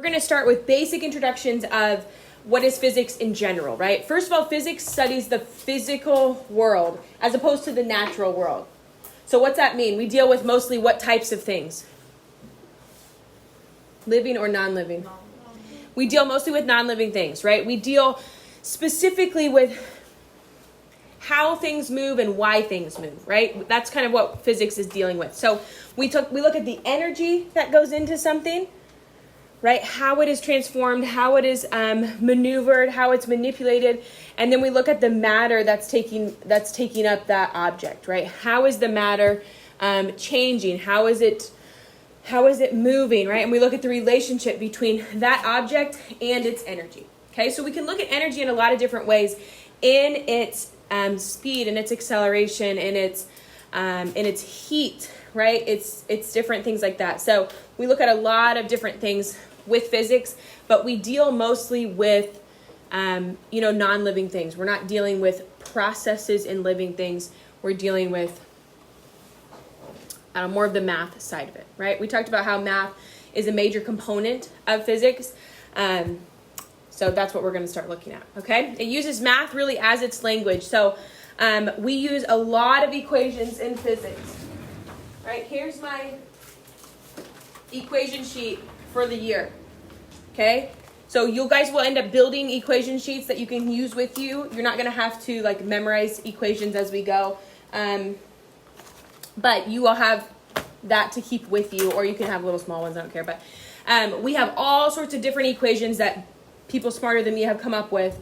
We're going to start with basic introductions of what is physics in general, right? First of all, physics studies the physical world as opposed to the natural world. So what's that mean? We deal with mostly what types of things? Living or non-living? We deal mostly with non-living things, right? We deal specifically with how things move and why things move, right? That's kind of what physics is dealing with. So we look at the energy that goes into something, right? How it is transformed, how it is maneuvered, how it's manipulated, and then we look at the matter that's taking up that object, right? How is the matter changing? How is it moving, right? And we look at the relationship between that object and its energy. Okay, so we can look at energy in a lot of different ways, in its speed, in its acceleration, in its heat, right? It's different things like that. So we look at a lot of different things with physics, but we deal mostly with non-living things. We're not dealing with processes in living things. We're dealing with more of the math side of it, right? We talked about how math is a major component of physics. So that's what we're going to start looking at, okay? It uses math really as its language. So we use a lot of equations in physics, right? Here's my equation sheet for the year, okay? So you guys will end up building equation sheets that you can use with you. You're not going to have to memorize equations as we go, but you will have that to keep with you, or you can have little small ones, I don't care. But we have all sorts of different equations that people smarter than me have come up with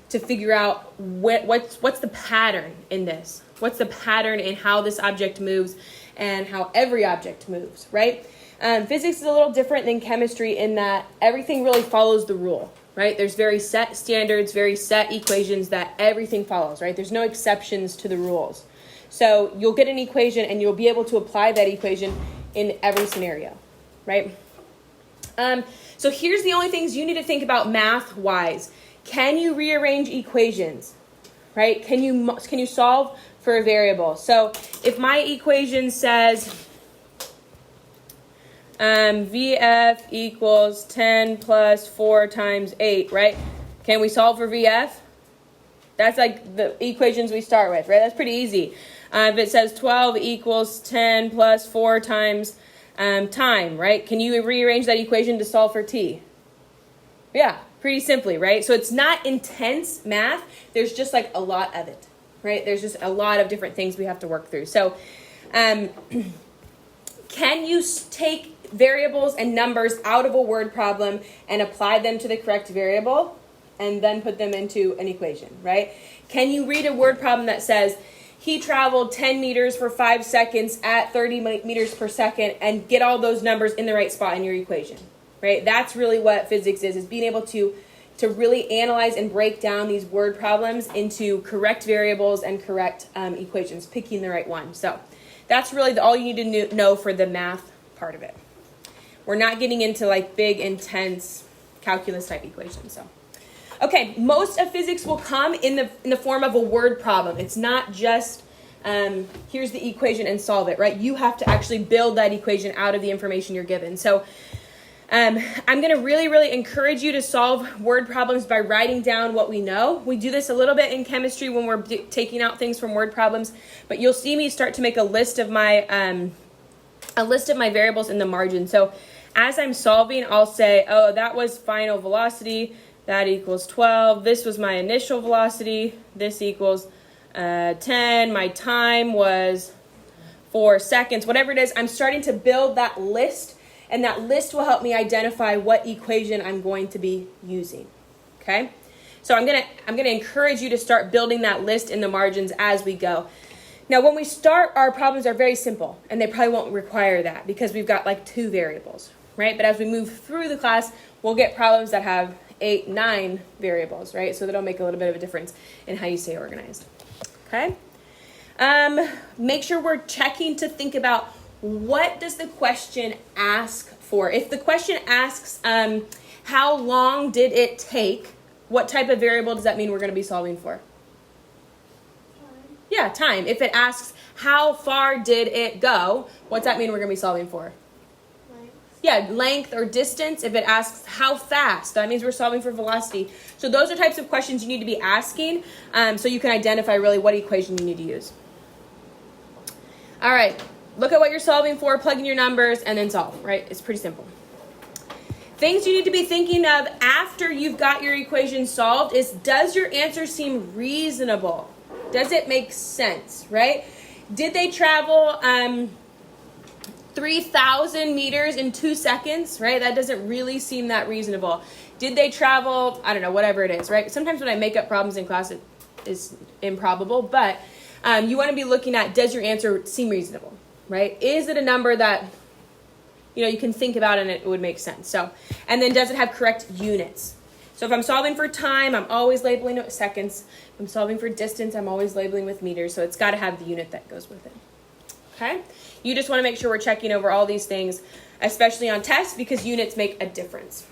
to figure out what's the pattern in this. What's the pattern in how this object moves and how every object moves, right? Physics is a little different than chemistry in that everything really follows the rule, right? There's very set standards, very set equations that everything follows, right? There's no exceptions to the rules. So you'll get an equation and you'll be able to apply that equation in every scenario, right? So here's the only things you need to think about math-wise. Can you rearrange equations, right? Can you solve for a variable? So if my equation says VF equals 10 plus 4 times 8, right? Can we solve for VF? That's like the equations we start with, right? That's pretty easy. If it says 12 equals 10 plus 4 times time, right? Can you rearrange that equation to solve for t? Yeah, pretty simply, right? So it's not intense math. There's just a lot of it, right? There's just a lot of different things we have to work through. So can you take variables and numbers out of a word problem and apply them to the correct variable and then put them into an equation, right? Can you read a word problem that says he traveled 10 meters for 5 seconds at 30 meters per second and get all those numbers in the right spot in your equation, right? That's really what physics is being able to really analyze and break down these word problems into correct variables and correct equations, picking the right one. So that's really all you need to know for the math part of it. We're not getting into big, intense calculus type equations. So, okay, most of physics will come in the form of a word problem. It's not just here's the equation and solve it, right? You have to actually build that equation out of the information you're given. So I'm going to really, really encourage you to solve word problems by writing down what we know. We do this a little bit in chemistry when we're taking out things from word problems, but you'll see me start to make a list of my variables in the margin. So as I'm solving, I'll say, oh, that was final velocity. That equals 12. This was my initial velocity. This equals 10. My time was 4 seconds. Whatever it is, I'm starting to build that list, and that list will help me identify what equation I'm going to be using. Okay? So I'm gonna encourage you to start building that list in the margins as we go. Now, when we start, our problems are very simple, and they probably won't require that because we've got 2 variables, right? But as we move through the class, we'll get problems that have 8, 9 variables, right? So that'll make a little bit of a difference in how you stay organized, okay? Make sure we're checking to think about what does the question ask for. If the question asks, how long did it take, what type of variable does that mean we're going to be solving for? Yeah, time. If it asks, how far did it go, what's that mean we're going to be solving for? Yeah, length or distance. If it asks how fast, that means we're solving for velocity. So those are types of questions you need to be asking so you can identify really what equation you need to use. All right, look at what you're solving for, plug in your numbers, and then solve, right? It's pretty simple. Things you need to be thinking of after you've got your equation solved is, does your answer seem reasonable? Does it make sense, right? Did they travel 3,000 meters in 2 seconds, right? That doesn't really seem that reasonable. Did they travel, I don't know, whatever it is, right? Sometimes when I make up problems in class, it is improbable, but you want to be looking at, does your answer seem reasonable, right? Is it a number that, you can think about and it would make sense? So, and then does it have correct units? So if I'm solving for time, I'm always labeling it with seconds. If I'm solving for distance, I'm always labeling with meters. So it's got to have the unit that goes with it. Okay? You just want to make sure we're checking over all these things, especially on tests, because units make a difference.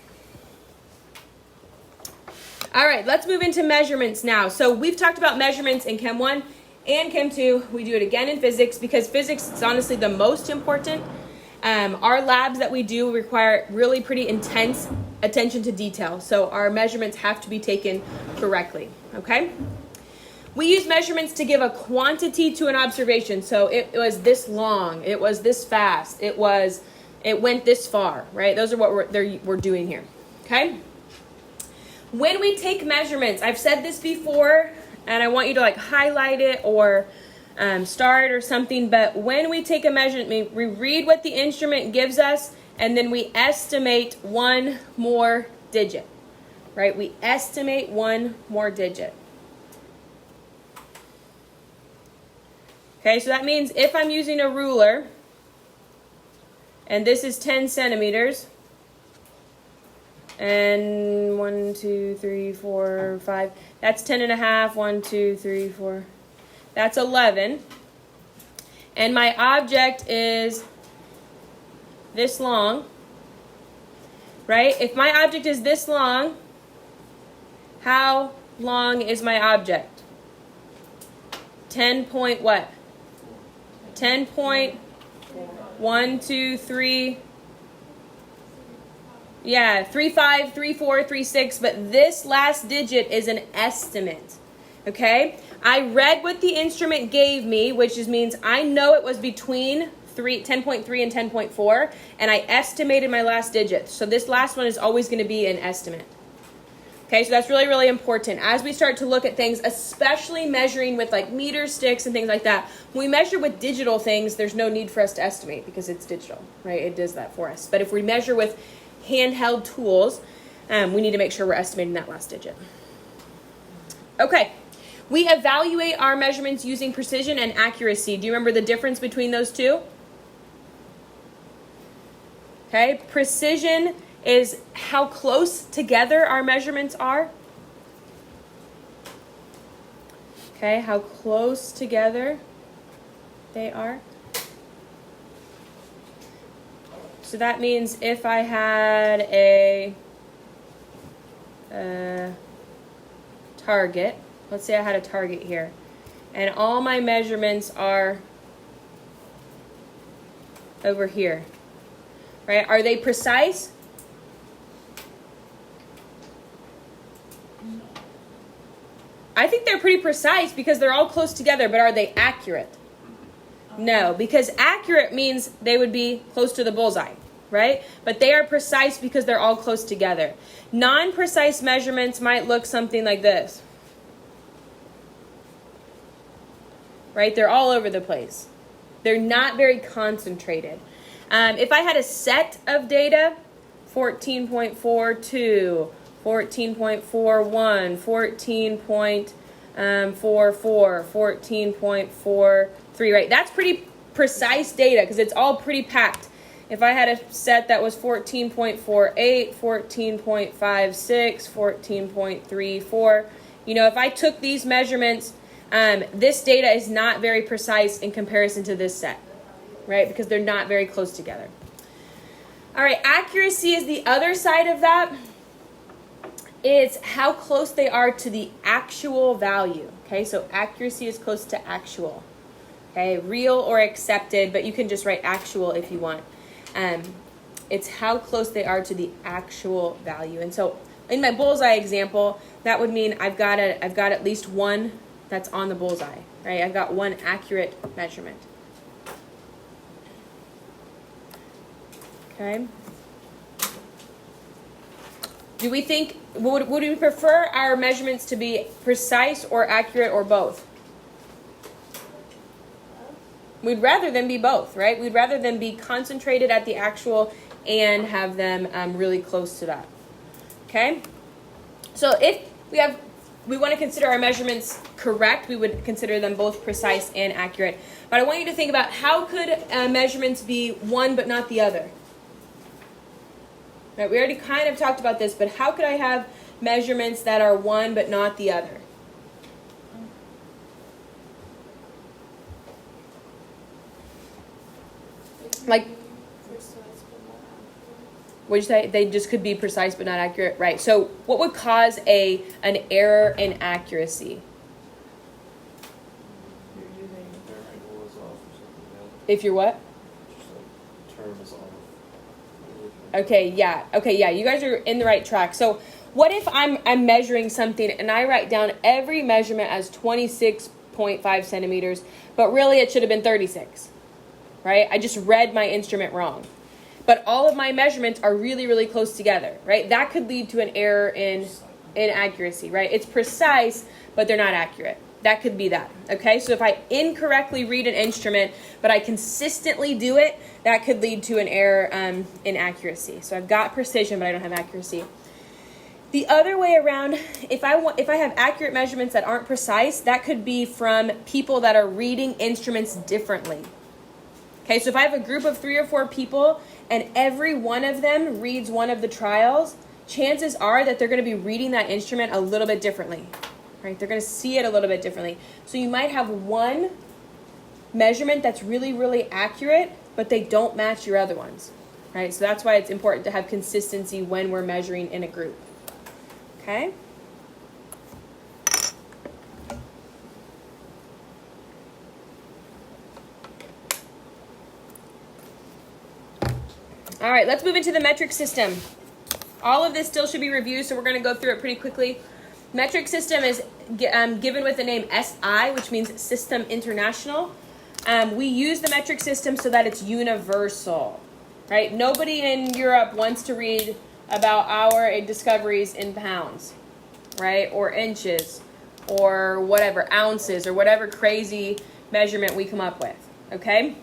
All right, let's move into measurements now. So we've talked about measurements in Chem 1 and Chem 2. We do it again in physics because physics is honestly the most important. Our labs that we do require really pretty intense attention to detail. So our measurements have to be taken correctly, okay? We use measurements to give a quantity to an observation. So it was this long, it was this fast, it went this far, right? Those are what we're doing here, okay? When we take measurements, I've said this before, and I want you to highlight it or start or something, but when we take a measurement, we read what the instrument gives us, and then we estimate one more digit, right? We estimate one more digit. Okay, so that means if I'm using a ruler, and this is 10 centimeters, and 1, 2, 3, 4, 5, that's 10 and a half, 1, 2, 3, 4, that's 11, and my object is this long, right? If my object is this long, how long is my object? 10 point what? 10.123, yeah, 35, 34, 36, but this last digit is an estimate, okay? I read what the instrument gave me, which means I know it was between 10.3 and 10.4, and I estimated my last digit. So this last one is always going to be an estimate. Okay, so that's really, really important. As we start to look at things, especially measuring with meter sticks and things like that, when we measure with digital things, there's no need for us to estimate because it's digital, right? It does that for us. But if we measure with handheld tools, we need to make sure we're estimating that last digit. Okay, we evaluate our measurements using precision and accuracy. Do you remember the difference between those two? Okay, precision is how close together our measurements are. Okay, how close together they are. So that means if I had a target, let's say I had a target here, and all my measurements are over here, right? Are they precise? I think they're pretty precise because they're all close together, but are they accurate? No, because accurate means they would be close to the bullseye, right? But they are precise because they're all close together. Non-precise measurements might look something like this, right? They're all over the place. They're not very concentrated. If I had a set of data, 14.42, 14.41, 14.44, 14.43, right? That's pretty precise data because it's all pretty packed. If I had a set that was 14.48, 14.56, 14.34, if I took these measurements, this data is not very precise in comparison to this set, right? Because they're not very close together. All right, accuracy is the other side of that. It's how close they are to the actual value. Okay, so accuracy is close to actual. Okay, real or accepted, but you can just write actual if you want. It's how close they are to the actual value. And so in my bullseye example, that would mean I've got at least one that's on the bullseye, right? I've got one accurate measurement. Okay. Do we think, would we prefer our measurements to be precise or accurate or both? We'd rather them be both, right? We'd rather them be concentrated at the actual and have them really close to that. Okay? So if we want to consider our measurements correct, we would consider them both precise and accurate. But I want you to think about how could measurements be one but not the other? Right, we already kind of talked about this, but how could I have measurements that are one but not the other? Like, what'd you say? They just could be precise but not accurate, right? So what would cause an error in accuracy? If you're what? Okay, yeah, you guys are in the right track. So what if I'm measuring something and I write down every measurement as 26.5 centimeters, but really it should have been 36, right? I just read my instrument wrong. But all of my measurements are really, really close together, right? That could lead to an error in accuracy, right? It's precise, but they're not accurate. That could be that, okay? So if I incorrectly read an instrument, but I consistently do it, that could lead to an error in accuracy. So I've got precision, but I don't have accuracy. The other way around, if I have accurate measurements that aren't precise, that could be from people that are reading instruments differently. Okay, so if I have a group of 3 or 4 people and every one of them reads one of the trials, chances are that they're going to be reading that instrument a little bit differently. Right? They're going to see it a little bit differently. So you might have one measurement that's really, really accurate, but they don't match your other ones. Right? So that's why it's important to have consistency when we're measuring in a group. Okay? All right, let's move into the metric system. All of this still should be reviewed, so we're going to go through it pretty quickly. Metric system is given with the name SI, which means System International. We use the metric system so that it's universal, right? Nobody in Europe wants to read about our discoveries in pounds, right? Or inches, or whatever, ounces, or whatever crazy measurement we come up with, okay?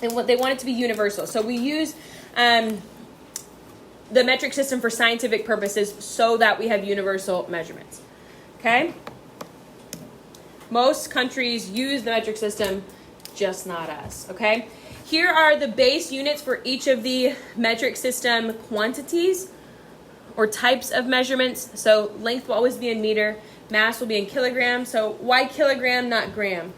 And what they want it to be universal. So we use the metric system for scientific purposes so that we have universal measurements. Okay? Most countries use the metric system, just not us. Okay? Here are the base units for each of the metric system quantities or types of measurements. So length will always be in meter, mass will be in kilograms. So why kilogram, not gram?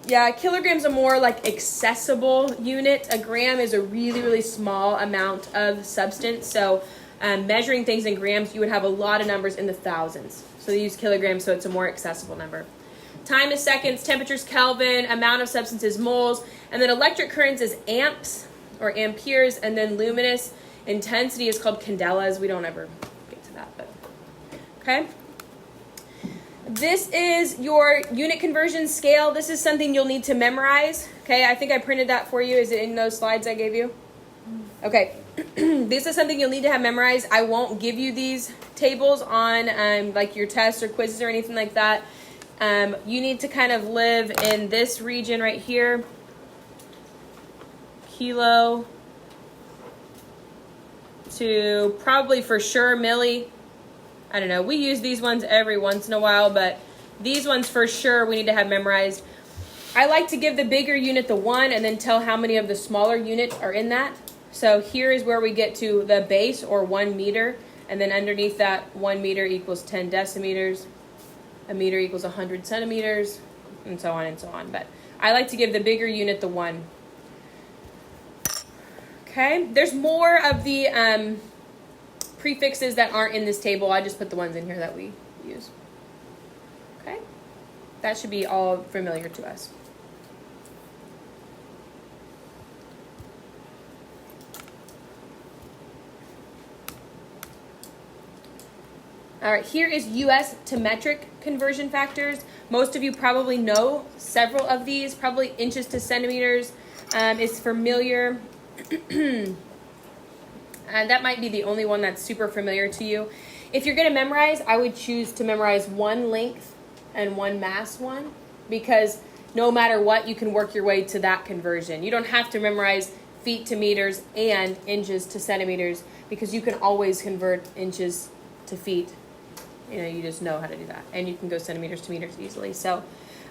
Yeah, kilogram's a more like accessible unit. A gram is a really, really small amount of substance. So measuring things in grams, you would have a lot of numbers in the thousands. So they use kilograms, so it's a more accessible number. Time is seconds, temperature's Kelvin, amount of substance is moles, and then electric currents is amps or amperes, and then luminous intensity is called candelas. We don't ever get to that, but okay. This is your unit conversion scale. This is something you'll need to memorize. Okay, I think I printed that for you. Is it in those slides I gave you? Okay, this is something you'll need to have memorized. I won't give you these tables on like your tests or quizzes or anything like that. You need to kind of live in this region right here. Kilo to probably for sure milli. I don't know, we use these ones every once in a while, but these ones for sure we need to have memorized. I like to give the bigger unit the 1 and then tell how many of the smaller units are in that. So here is where we get to the base or 1 meter, and then underneath that 1 meter equals 10 decimeters, a meter equals 100 centimeters, and so on and so on. But I like to give the bigger unit the 1. Okay, there's more of the prefixes that aren't in this table. I just put the ones in here that we use. Okay, that should be all familiar to us. All right, here is US to metric conversion factors. Most of you probably know several of these. Probably inches to centimeters is familiar. That might be the only one that's super familiar to you. If you're going to memorize, I would choose to memorize one length and one mass one, because no matter what, you can work your way to that conversion. You don't have to memorize feet to meters and inches to centimeters, because you can always convert inches to feet. You just know how to do that. And you can go centimeters to meters easily. So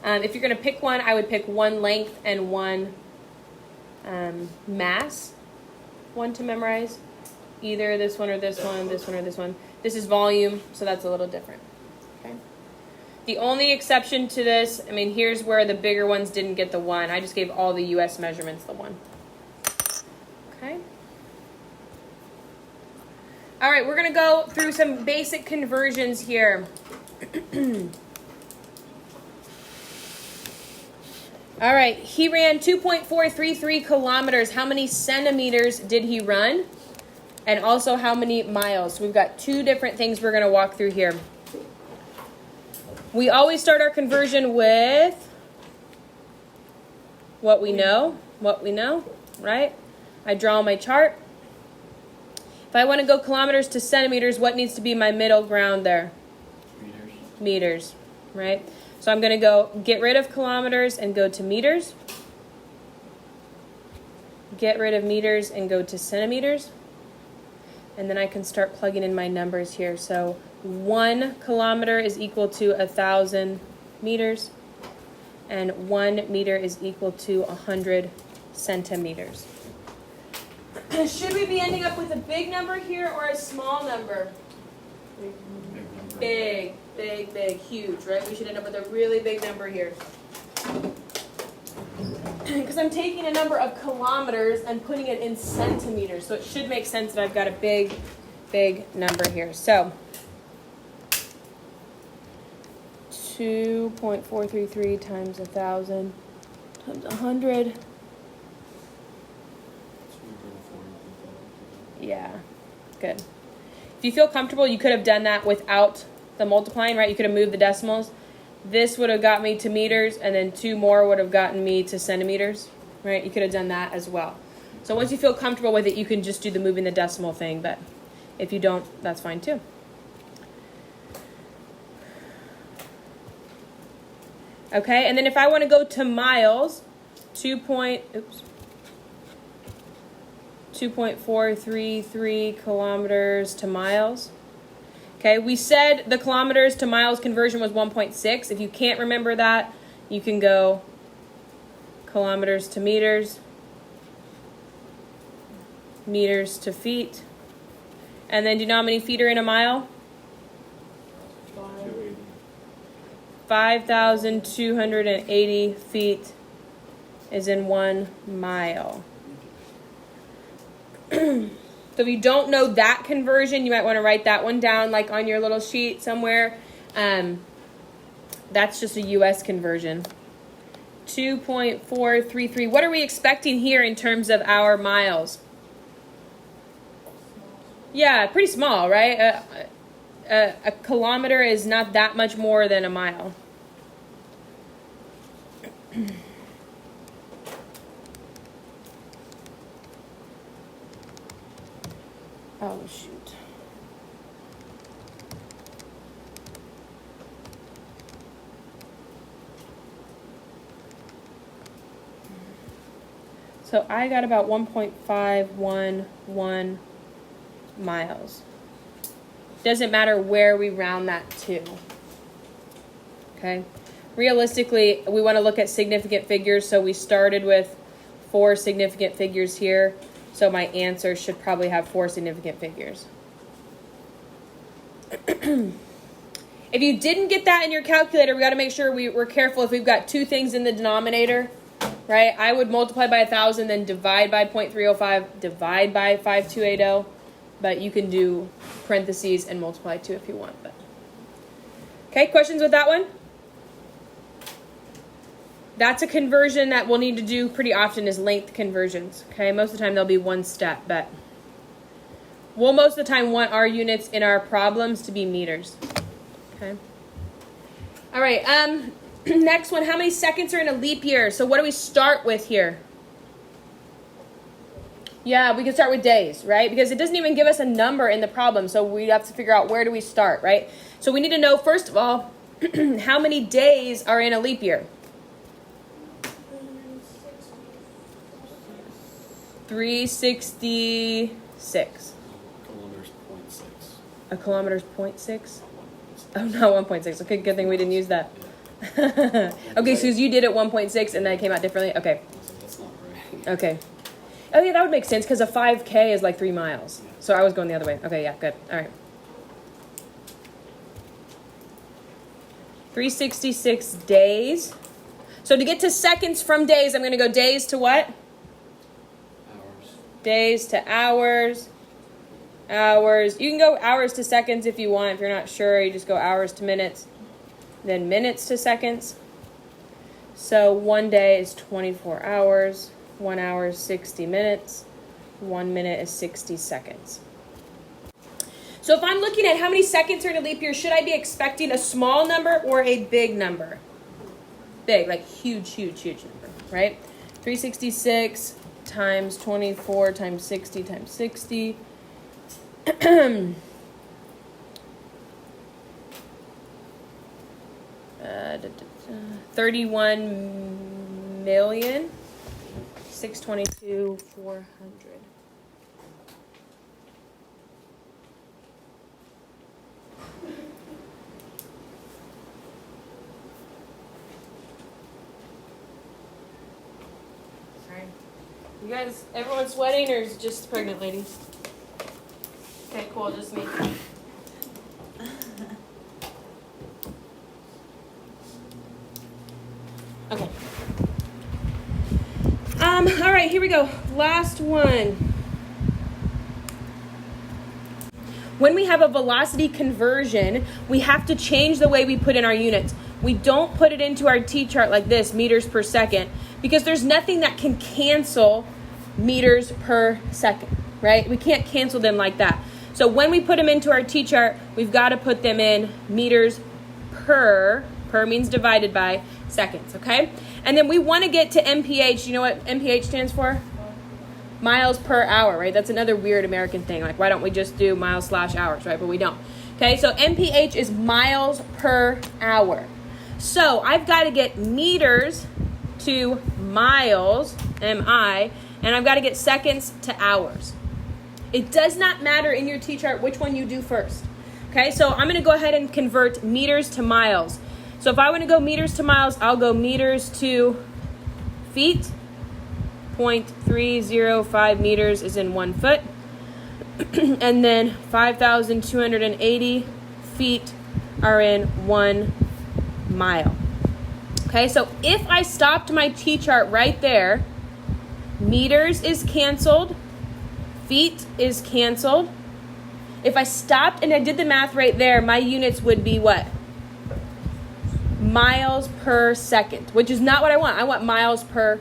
if you're going to pick one, I would pick one length and one mass one to memorize. Either this one or this one, this one or this one. This is volume, so that's a little different. Okay. The only exception to this, here's where the bigger ones didn't get the one. I just gave all the US measurements the one. Okay. All right, we're going to go through some basic conversions here. All right, he ran 2.433 kilometers. How many centimeters did he run? And also how many miles? So we've got two different things we're going to walk through here. We always start our conversion with what we know, right? I draw my chart. If I want to go kilometers to centimeters, what needs to be my middle ground there? Meters, right? So I'm going to go get rid of kilometers and go to meters. Get rid of meters and go to centimeters. And then I can start plugging in my numbers here. So 1 kilometer is equal to 1,000 meters. And 1 meter is equal to 100 centimeters. Should we be ending up with a big number here or a small number? Big, huge, right? We should end up with a really big number here. Because I'm taking a number of kilometers and putting it in centimeters. So it should make sense that I've got a big number here. So 2.433 times 1,000 times 100. Yeah, good. If you feel comfortable, you could have done that without the multiplying, right? You could have moved the decimals. This would have got me to meters, and then 2 more would have gotten me to centimeters, right? You could have done that as well. So once you feel comfortable with it, you can just do the moving the decimal thing, but if you don't, that's fine too. Okay, and then if I want to go to miles, 2.433 kilometers to miles. Okay, we said the kilometers to miles conversion was 1.6. If you can't remember that, you can go kilometers to meters, meters to feet. And then do you know how many feet are in a mile? 5,280 feet is in 1 mile. So if you don't know that conversion, you might want to write that one down like on your little sheet somewhere. That's just a US conversion. 2.433. What are we expecting here in terms of our miles? Yeah, pretty small, right? A kilometer is not that much more than a mile. Oh, shoot. So I got about 1.511 miles. Doesn't matter where we round that to. Okay? Realistically, we want to look at significant figures, so we started with 4 significant figures here. So my answer should probably have 4 significant figures. If you didn't get that in your calculator, we got to make sure we're careful if we've got 2 things in the denominator, right? I would multiply by 1,000, then divide by 0.305, divide by 5280, but you can do parentheses and multiply too if you want. But okay, questions with that one? That's a conversion that we'll need to do pretty often is length conversions. Okay, most of the time there'll be one step, but We'll most of the time want our units in our problems to be meters. Okay. All right. Next one. How many seconds are in a leap year? So what do we start with here? Yeah, we can start with days, right? Because it doesn't even give us a number in the problem, so we have to figure out where do we start, right? So we need to know, first of all, how many days are in a leap year? 366. Kilometers, 0.6. A kilometer's 0.6? Oh, no, 1.6. Okay, good thing we didn't use that. Okay, so you did it 1.6 and then it came out differently? Okay. That's not right. Okay. Oh, yeah, that would make sense because a 5K is like 3 miles. So I was going the other way. Okay, yeah, good. All right. 366 days. So to get to seconds from days, I'm going to go days to what? Hours. Days to hours. Hours. You can go hours to seconds if you want. If you're not sure, you just go hours to minutes. Then minutes to seconds. So 1 day is 24 hours. 1 hour is 60 minutes. 1 minute is 60 seconds. So if I'm looking at how many seconds are in a leap year, should I be expecting a small number or a big number? Big, like huge, huge, huge number, right? 366 times 24 times 60 times 60. 31,622,400. Sorry. You guys, everyone sweating or is it just pregnant ladies? Okay, cool, just me. Okay. All right, here we go. Last one. When we have a velocity conversion, we have to change the way we put in our units. We don't put it into our T-chart like this, meters per second, because there's nothing that can cancel meters per second, right? We can't cancel them like that. So when we put them into our T-chart, we've got to put them in meters per means divided by, seconds, okay? And then we want to get to MPH. You know what MPH stands for? Miles per hour, right? That's another weird American thing. Like, why don't we just do miles/hours, right? But we don't. Okay, so MPH is miles per hour. So I've got to get meters to miles, MI, and I've got to get seconds to hours. It does not matter in your T-chart which one you do first. Okay, so I'm going to go ahead and convert meters to miles. So if I want to go meters to miles, I'll go meters to feet. 0.305 meters is in 1 foot. And then 5,280 feet are in 1 mile. Okay, so if I stopped my T-chart right there, meters is canceled, feet is canceled. If I stopped and I did the math right there, my units would be what? Miles per second, which is not what I want. I want miles per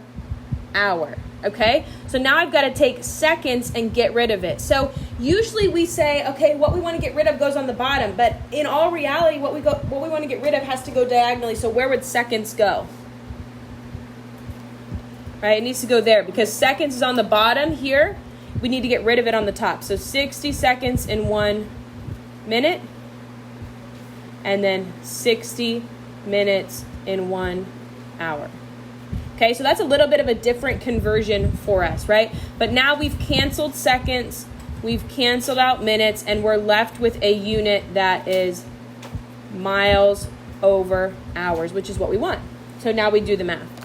hour, okay? So now I've got to take seconds and get rid of it. So usually we say, okay, what we want to get rid of goes on the bottom, but in all reality, what we want to get rid of has to go diagonally. So where would seconds go? Right, it needs to go there because seconds is on the bottom here. We need to get rid of it on the top. So 60 seconds in 1 minute, and then 60 minutes in 1 hour. Okay, so that's a little bit of a different conversion for us, right? But now we've canceled seconds, we've canceled out minutes, and we're left with a unit that is miles over hours, which is what we want. So now we do the math.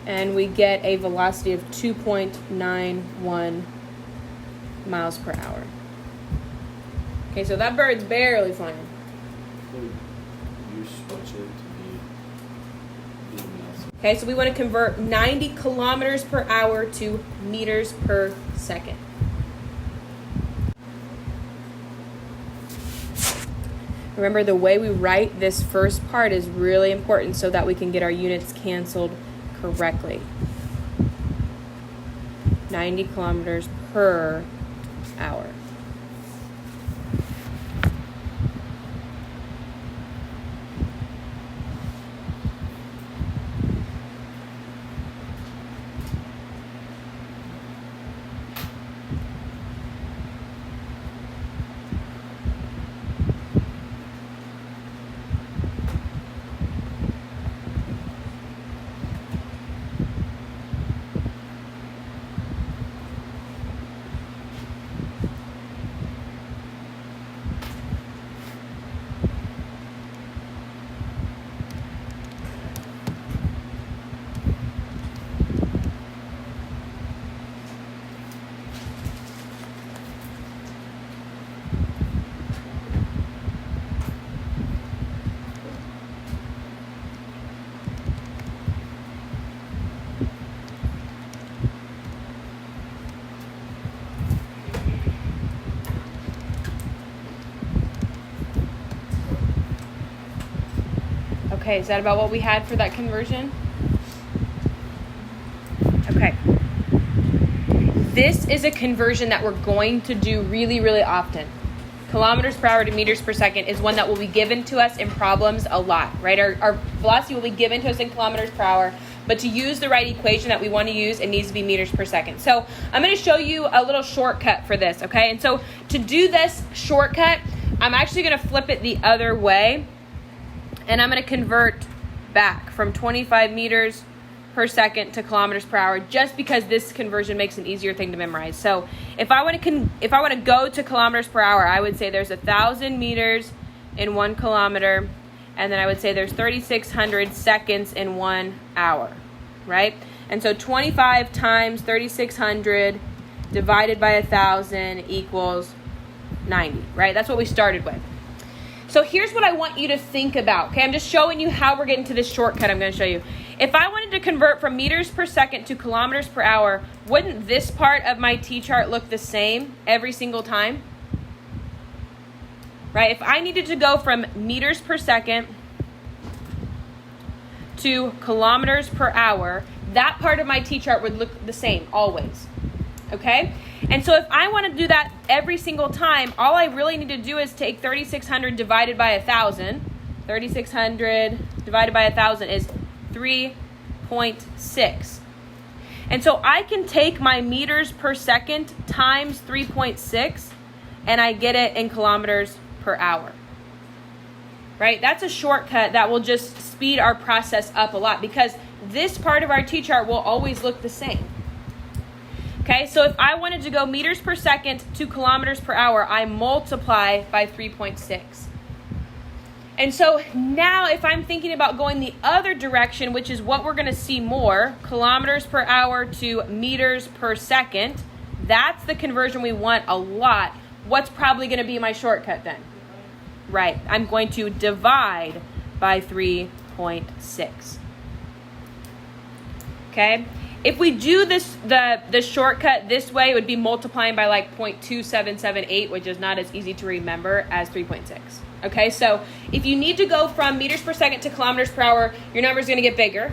And we get a velocity of 2.91 miles per hour. Okay, so that bird's barely flying. Could you switch it to be miles? Okay, so we want to convert 90 kilometers per hour to meters per second. Remember, the way we write this first part is really important so that we can get our units canceled correctly. 90 kilometers per hour. Okay, is that about what we had for that conversion? Okay. This is a conversion that we're going to do really, really often. Kilometers per hour to meters per second is one that will be given to us in problems a lot, right? Our velocity will be given to us in kilometers per hour, but to use the right equation that we want to use, it needs to be meters per second. So I'm going to show you a little shortcut for this, okay? And so to do this shortcut, I'm actually going to flip it the other way, and I'm going to convert back from 25 meters per second to kilometers per hour, just because this conversion makes an easier thing to memorize. So if I want to go to kilometers per hour, I would say there's 1,000 meters in 1 kilometer, and then I would say there's 3,600 seconds in 1 hour, right? And so 25 times 3,600 divided by 1,000 equals 90, right? That's what we started with. So here's what I want you to think about, okay? I'm just showing you how we're getting to this shortcut I'm going to show you. If I wanted to convert from meters per second to kilometers per hour, wouldn't this part of my T-chart look the same every single time? Right? If I needed to go from meters per second to kilometers per hour, that part of my T-chart would look the same always. Okay? And so if I want to do that every single time, all I really need to do is take 3,600 divided by 1,000. 3,600 divided by 1,000 is 3.6. And so I can take my meters per second times 3.6, and I get it in kilometers per hour. Right? That's a shortcut that will just speed our process up a lot, because this part of our T-chart will always look the same. Okay, so if I wanted to go meters per second to kilometers per hour, I multiply by 3.6. And so now if I'm thinking about going the other direction, which is what we're going to see more, kilometers per hour to meters per second, that's the conversion we want a lot. What's probably going to be my shortcut then? Right, I'm going to divide by 3.6. Okay? If we do this, the shortcut this way, it would be multiplying by like 0.2778, which is not as easy to remember as 3.6. Okay, so if you need to go from meters per second to kilometers per hour, your number is going to get bigger.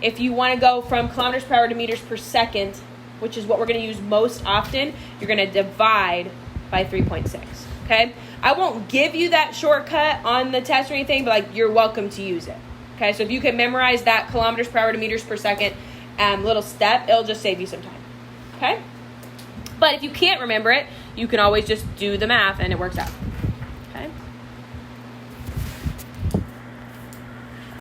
If you want to go from kilometers per hour to meters per second, which is what we're going to use most often, you're going to divide by 3.6. Okay, I won't give you that shortcut on the test or anything, but like you're welcome to use it. Okay, so if you can memorize that kilometers per hour to meters per second little step, it'll just save you some time. Okay? But if you can't remember it, you can always just do the math and it works out. Okay?